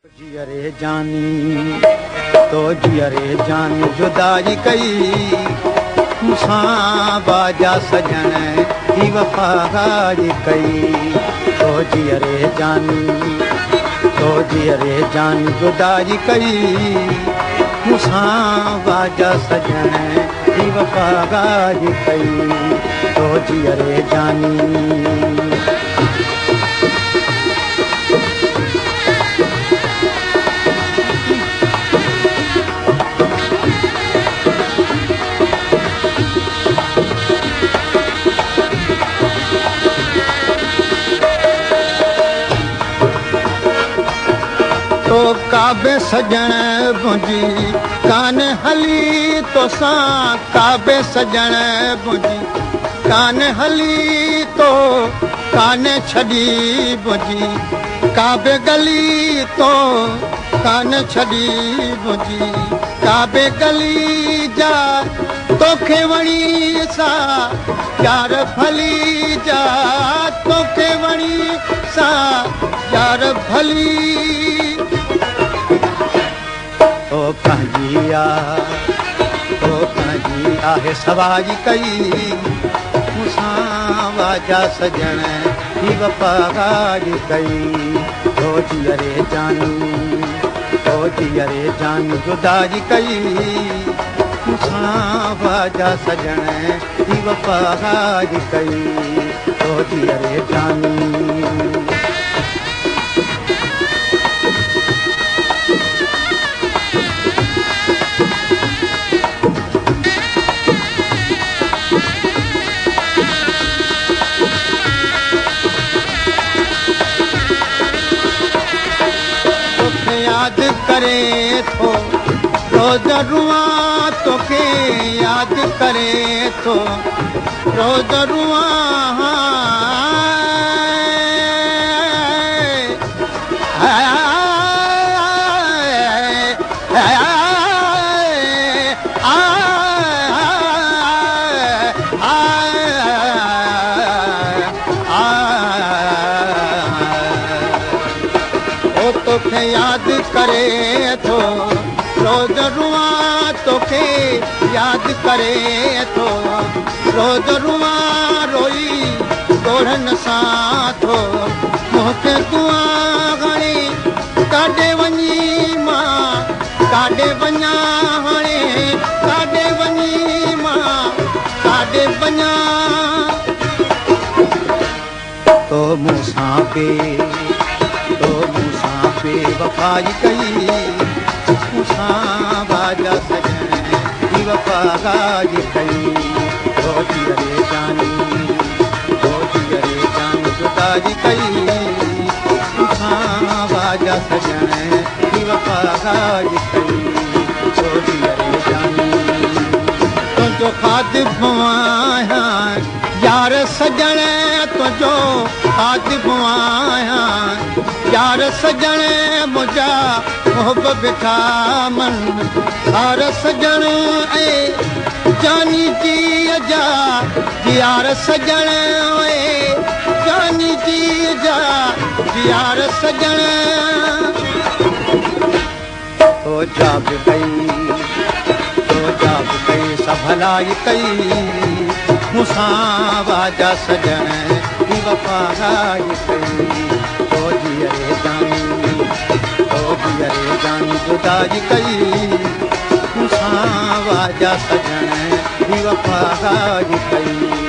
जियरे जानी तो जियरे जानी जुदाई कई मूंसां बाजा सजण की वफ़ादारी कई तो जियरे जानी जुदाई कई मूंसां बाजा सजण की वफ़ादारी कई तो जियरे जानी तो काबे सजण भुंजी कान हली तोसां काबे सजण भुंजी कान हली तो कान छॾी भुंजी काबे गली तो कान छॾी भुंजी काबे गली जा तोखे वणी सा यार भली जा तोखे वणी सा यार भली तो पंहिंजी आहे सवाई कई मूंसां वाजा सजण की वफ़ादारी कई तो जियरे जानी जुदाई कई मूंसां वाजा सजण की वफ़ादारी कई तो जियरे जानी याद करे थो रोज रुआं तोखे याद करे थो रोज रुआं तोखे याद करे थो रोज रुआं तोखे याद करे थो रोज रुआं रोई ॻोढ़नि सां थो मूंखे दुआ हाणे काॾे वञी मां काॾे वञा हाणे काॾे वञी मां काॾे वञा तो मूंसां बेवफ़ाई कई मूंसां बाजा सजण की वफ़ादारी कई तो जियरे जानी जुदाई कई मूंसां बाजा सजण की वफ़ादारी कई तो जियरे जानी तुंहिंजो ख़ादिम आहियां यार सजण तुंहिंजो ख़ादिम आहियां यार सजण मुंहिंजा मोहब बिठा मन यार सजण ऐं जानी जी जा यार सजण ऐं जानी जी जा यार सजण तो जाब कई सभलाई कई मूंसां वाजा सजण की वफ़ादारी कई तो जियरे जानी जुदाई कई मूंसां वाजा सजण की वफ़ादारी कई